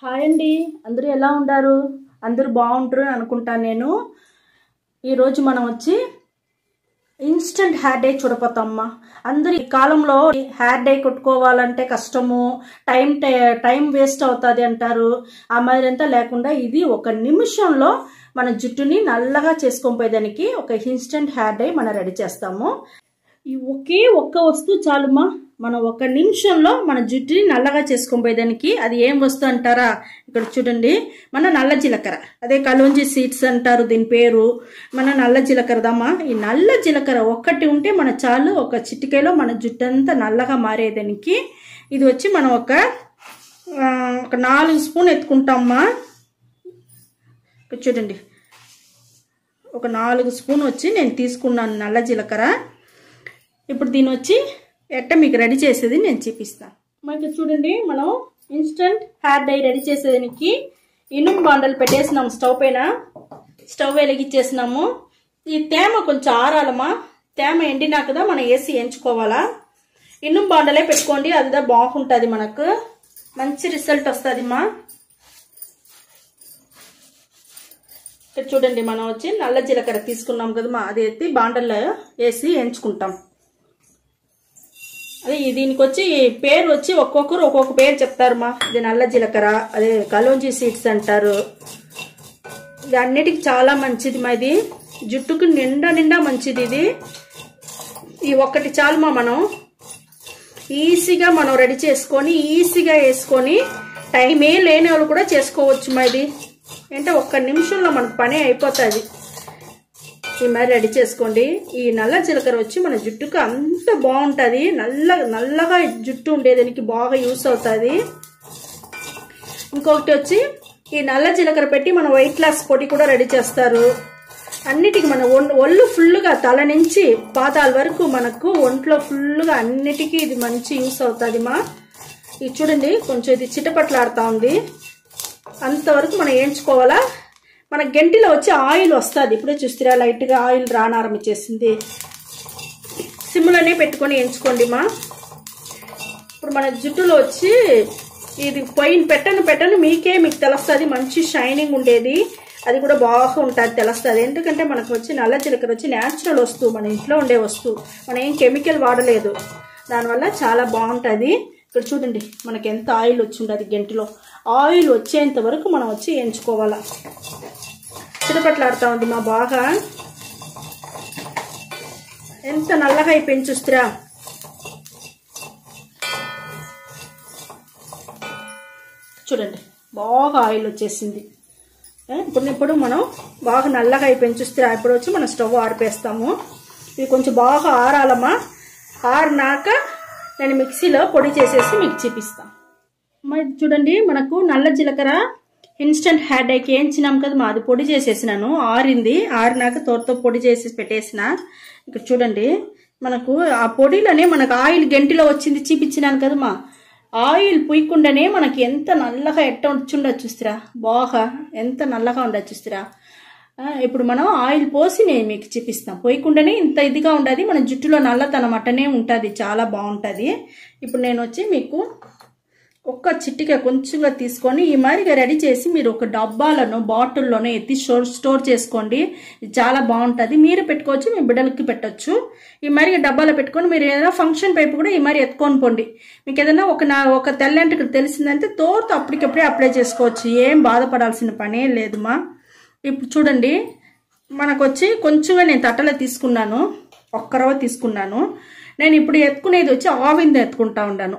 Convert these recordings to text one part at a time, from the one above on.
Hi అండి, అందరూ ఎలా ఉండారు? అందరూ బాగుంటారు అనుకుంటాను నేను. ఈరోజు మనం వచ్చి ఇన్స్టెంట్ హెయిర్ డై చూడపోతామ్మా. అందరు ఈ కాలంలో హెయిర్ డై కొట్టుకోవాలంటే కష్టము, టైం వేస్ట్ అవుతుంది అంటారు. ఆ మాదిరంతా లేకుండా ఇది ఒక నిమిషంలో మన జుట్టుని నల్లగా చేసుకొని పోయేదానికి ఒక ఇన్స్టెంట్ హెయిర్ డై మనం రెడీ చేస్తాము. ఈ ఒక్క వస్తువు చాలుమా, మనం ఒక నిమిషంలో మన జుట్టుని నల్లగా చేసుకొని పోయేదానికి. అది ఏం వస్తువు అంటారా? ఇక్కడ చూడండి, మన నల్ల జీలకర్ర, అదే కలోంజీ సీడ్స్ అంటారు దీని పేరు. మన నల్ల జీలకర్రదమ్మా. ఈ నల్ల జీలకర్ర ఒక్కటి ఉంటే మన చాలు, ఒక చిటికేలో మన జుట్టు అంతా నల్లగా మారేదానికి. ఇది వచ్చి మనం ఒక 4 స్పూన్ ఎత్తుకుంటామమ్మా. చూడండి, ఒక 4 స్పూన్ వచ్చి నేను తీసుకున్నాను నల్ల జీలకర్ర. ఇప్పుడు దీని వచ్చి ఎట్ట మీకు రెడీ చేసేది నేను చూపిస్తాను. మనకి చూడండి, మనం ఇన్స్టెంట్ హెయిర్ డై రెడీ చేసేదానికి ఇనుము బాండలు పెట్టేసినాము. స్టవ్ వెలిగించేసినాము. ఈ తేమ కొంచెం ఆరాలమ్మా. తేమ ఎండినా కదా మనం వేసి ఎంచుకోవాలా. ఇనుము బాండలే పెట్టుకోండి, అదిదా బాగుంటుంది, మనకు మంచి రిజల్ట్ వస్తుంది అమ్మా. ఇక్కడ చూడండి, మనం వచ్చి నల్ల జీలకర్ర తీసుకున్నాం కదమ్మా, అది ఎత్తి బాండల్లో వేసి ఎంచుకుంటాం. అదే దీనికి వచ్చి పేరు వచ్చి ఒక్కొక్కరు ఒక్కొక్క పేరు చెప్తారమ్మా. ఇది నల్ల జీలకర్ర, అదే కలోంజీ సీడ్స్ అంటారు. ఇది అన్నిటికి చాలా మంచిది మా. ఇది జుట్టుకు నిండా మంచిది. ఈ ఒక్కటి చాలుమా. మనం ఈజీగా మనం రెడీ చేసుకొని ఈజీగా వేసుకొని టైమే లేని వాళ్ళు కూడా చేసుకోవచ్చు మా. ఇది అంటే ఒక్క నిమిషంలో మనకు పని అయిపోతుంది. ఈ మరి రెడీ చేసుకోండి. ఈ నల్ల జీలకర్ర వచ్చి మన జుట్టుకు అంత బాగుంటుంది. నల్లగా జుట్టు ఉండేదానికి బాగా యూస్ అవుతుంది. ఇంకొకటి వచ్చి ఈ నల్ల జీలకర్ర పెట్టి మన వెయిట్ లాస్ పొడి కూడా రెడీ చేస్తారు. అన్నిటికీ మన ఒళ్ళు ఫుల్గా తల నుంచి పాదాల వరకు మనకు ఒంట్లో ఫుల్గా అన్నిటికీ ఇది మంచి యూస్ అవుతుంది మా. ఇది చూడండి, కొంచెం ఇది చిటపట్లాడుతూ ఉంది. అంతవరకు మనం వేయించుకోవాలా. మన గంటిలో వచ్చి ఆయిల్ వస్తుంది. ఇప్పుడే చూస్తారా, లైట్గా ఆయిల్ రానారంభించేసింది. సిమ్లోనే పెట్టుకొని ఎంచుకోండి మా. ఇప్పుడు మన జుట్టులో వచ్చి ఇది పెట్టను మీకు తెలుస్తుంది. మంచి షైనింగ్ ఉండేది, అది కూడా బాగా ఉంటుంది, తెలుస్తుంది. ఎందుకంటే మనకు వచ్చి నల్ల జీలకర్ర వచ్చి న్యాచురల్ వస్తువు, మన ఇంట్లో ఉండే వస్తువు, మనం ఏం కెమికల్ వాడలేదు. దానివల్ల చాలా బాగుంటుంది. ఇక్కడ చూడండి, మనకి ఎంత ఆయిల్ వచ్చి ఉంటుంది గంటిలో. ఆయిల్ వచ్చేంత వరకు మనం వచ్చి ఎంచుకోవాలా. చిరపట్లాడుతూ ఉంది మా బాగా. ఎంత నల్లగా అయిపోయింది చూస్తారా. చూడండి, బాగా ఆయిల్ వచ్చేసింది. ఇప్పుడు మనం బాగా నల్లగా అయిపోయింది చూస్తారా. ఇప్పుడు వచ్చి మనం స్టవ్ ఆరిపేస్తాము. ఇది కొంచెం బాగా ఆరాలమ్మా. ఆరినాక నేను మిక్సీలో పొడి చేసేసి మీకు చూపిస్తాను. మరి చూడండి, మనకు నల్ల జీలకర్ర ఇన్స్టెంట్ హెయిర్ డైకి వేయించినాం కదా, అది పొడి చేసేసినాను. ఆరినాక తోటతో పొడి చేసి పెట్టేసిన. ఇక్కడ చూడండి, మనకు ఆ పొడిలోనే మనకు ఆయిల్ గంటిలో వచ్చింది చూపించినాను కదమ్మా. ఆయిల్ పుయ్యకుండానే మనకి ఎంత నల్లగా ఎట్ట వచ్చుండదు చూస్తారా. బాగా ఎంత నల్లగా ఉండదు చూస్తారా. ఇప్పుడు మనం ఆయిల్ పోసి నేను మీకు చూపిస్తాను. పోయకుండానే ఇంత ఇదిగా ఉండదు. మన జుట్టులో నల్లతనం అట్టనే ఉంటుంది, చాలా బాగుంటుంది. ఇప్పుడు నేను వచ్చి మీకు ఒక్క చిట్టిగా కొంచెంగా తీసుకొని ఈ మాదిరిగా రెడీ చేసి మీరు ఒక డబ్బాలను బాటిల్లోనే ఎత్తి స్టోర్ చేసుకోండి. ఇది చాలా బాగుంటుంది. మీరు పెట్టుకోవచ్చు, మీ బిడ్డలకి పెట్టచ్చు. ఈ మాదిరిగా డబ్బాలో పెట్టుకొని మీరు ఏదైనా ఫంక్షన్ పైపు కూడా ఈ మాదిరి ఎత్తుకొని పోండి. మీకు ఏదైనా ఒక తెల్లంటికి తెలిసిందంటే తోరుతో అప్పటికప్పుడే అప్లై చేసుకోవచ్చు. ఏం బాధపడాల్సిన పనే లేదుమా. ఇప్పుడు చూడండి, మనకు వచ్చి కొంచెంగా నేను తట్టలో తీసుకున్నాను, ఒక్క రవ్వ తీసుకున్నాను. నేను ఇప్పుడు ఎత్తుకునేది వచ్చి ఆవింద ఎత్తుకుంటా ఉన్నాను.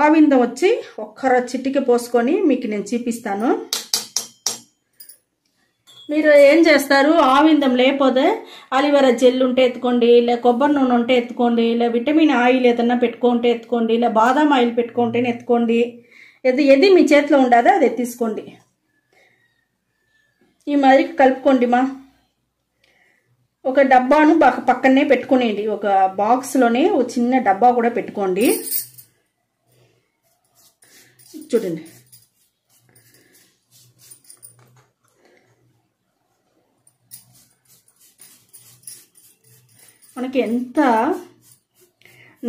ఆవింద వచ్చి ఒక్క చిట్టికి పోసుకొని మీకు నేను చూపిస్తాను. మీరు ఏం చేస్తారు, ఆవిందం లేకపోతే అలివెరా జెల్ ఉంటే ఎత్తుకోండి, లే కొబ్బరి నూనె ఉంటే ఎత్తుకోండి, లే విటమిన్ ఆయిల్ ఏదన్నా పెట్టుకుంటే ఎత్తుకోండి, లే బాదాం ఆయిల్ పెట్టుకుంటేనే ఎత్తుకోండి. ఏది మీ చేతిలో ఉండదో అది తీసుకోండి. ఈ మాదిరి కలుపుకోండి మా. ఒక డబ్బాను బాగా పక్కనే పెట్టుకునేయండి. ఒక బాక్స్లోనే ఒక చిన్న డబ్బా కూడా పెట్టుకోండి. చూడండి, మనకి ఎంత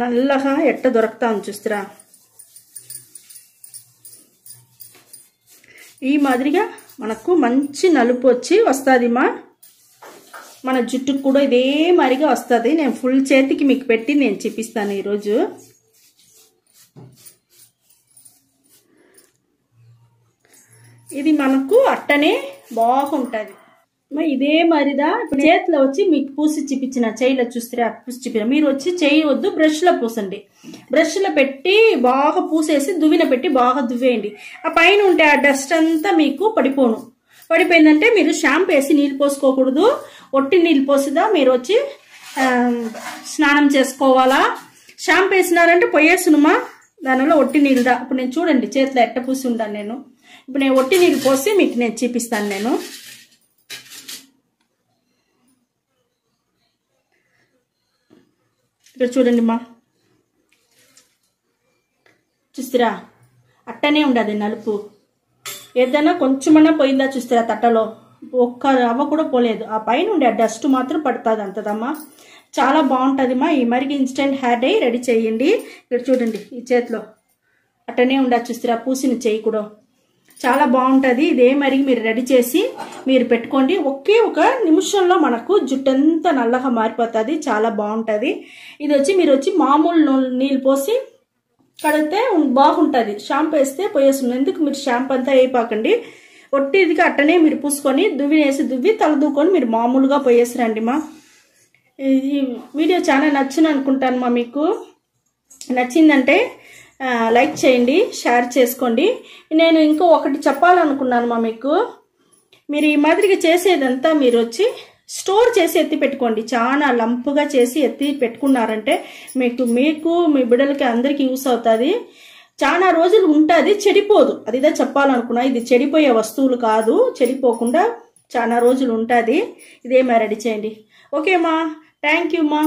నల్లగా ఎట్ట దొరుకుతా చూస్తారా. ఈ మాదిరిగా మనకు మంచి నలుపు వచ్చి వస్తుందిమా. మన జుట్టుకు కూడా ఇదే మాదిరిగా వస్తుంది. నేను ఫుల్ చేతికి మీకు పెట్టి నేను చూపిస్తాను ఈరోజు. ఇది మనకు అట్టనే బాగుంటుంది. ఇదే మాదిరిదా ఇప్పుడు చేతిలో వచ్చి మీకు పూసి చూపించిన, చేయిలో చూస్తే పూసి చూపించిన. మీరు వచ్చి చేయి వద్దు, బ్రష్లో పూసండి. బ్రష్లో పెట్టి బాగా పూసేసి దువ్విన పెట్టి బాగా దువ్వేయండి. ఆ పైన ఉంటే ఆ డస్ట్ అంతా మీకు పడిపోయిందంటే మీరు షాంపూ వేసి నీళ్ళు పోసుకోకూడదు. ఒట్టి నీళ్ళు పోసిదా మీరు వచ్చి స్నానం చేసుకోవాలా. షాంపూ వేసినారంటే పోయేసునుమా, దానివల్ల ఒట్టి నీళ్ళదా. ఇప్పుడు నేను చూడండి చేతిలో ఎట్ట పూసి ఉంటాను నేను. ఇప్పుడు నేను ఒట్టి నీళ్ళు పోసి మీకు నేను చూపిస్తాను. నేను ఇక్కడ చూడండి మా, చూస్తారా అట్టనే ఉండదు నలుపు. ఏదైనా కొంచెమన్నా పోయిందా చూస్తారా తట్టలో, ఒక్క రవ్వ కూడా పోలేదు. ఆ పైన ఉండే డస్ట్ మాత్రం పడుతుంది అంతదమ్మా. చాలా బాగుంటుందిమ్మా. ఈ మరికి ఇన్స్టెంట్ హెయిర్ డై రెడీ చేయండి. ఇక్కడ చూడండి ఈ చేతిలో అట్టనే ఉండదు చూస్తారా, పూసిన చేయి కూడా చాలా బాగుంటుంది. ఇదే మరికి మీరు రెడీ చేసి మీరు పెట్టుకోండి. ఒకే ఒక నిమిషంలో మనకు జుట్టు అంతా నల్లగా మారిపోతుంది. చాలా బాగుంటుంది. ఇది వచ్చి మీరు వచ్చి మామూలు నీళ్ళు పోసి కడిగితే బాగుంటుంది. షాంపూ వేస్తే పోయేస్తుంది. ఎందుకు మీరు షాంపూ అంతా వేయపాకండి. ఒట్టిదిగా అట్టనే మీరు పూసుకొని దువ్వి తల దూకొని మీరు మామూలుగా పోయేసిరండి మా. ఈ వీడియో చాలా నచ్చింది అనుకుంటాను మా. మీకు నచ్చిందంటే లైక్ చేయండి, షేర్ చేసుకోండి. నేను ఇంకో ఒకటి చెప్పాలనుకున్నాను మా మీకు. మీరు ఈ మాదిరిగా చేసేదంతా మీరు వచ్చి స్టోర్ చేసి ఎత్తి పెట్టుకోండి. చాలా లంపుగా చేసి ఎత్తి పెట్టుకున్నారంటే మీకు మీ బిడ్డలకి అందరికీ యూస్ అవుతుంది. చాలా రోజులు ఉంటుంది, చెడిపోదు. అదిదే చెప్పాలనుకున్నా. ఇది చెడిపోయే వస్తువులు కాదు, చెడిపోకుండా చాలా రోజులు ఉంటుంది. ఇదే మా రెడీ చేయండి. ఓకే మా, థ్యాంక్ యూ మా.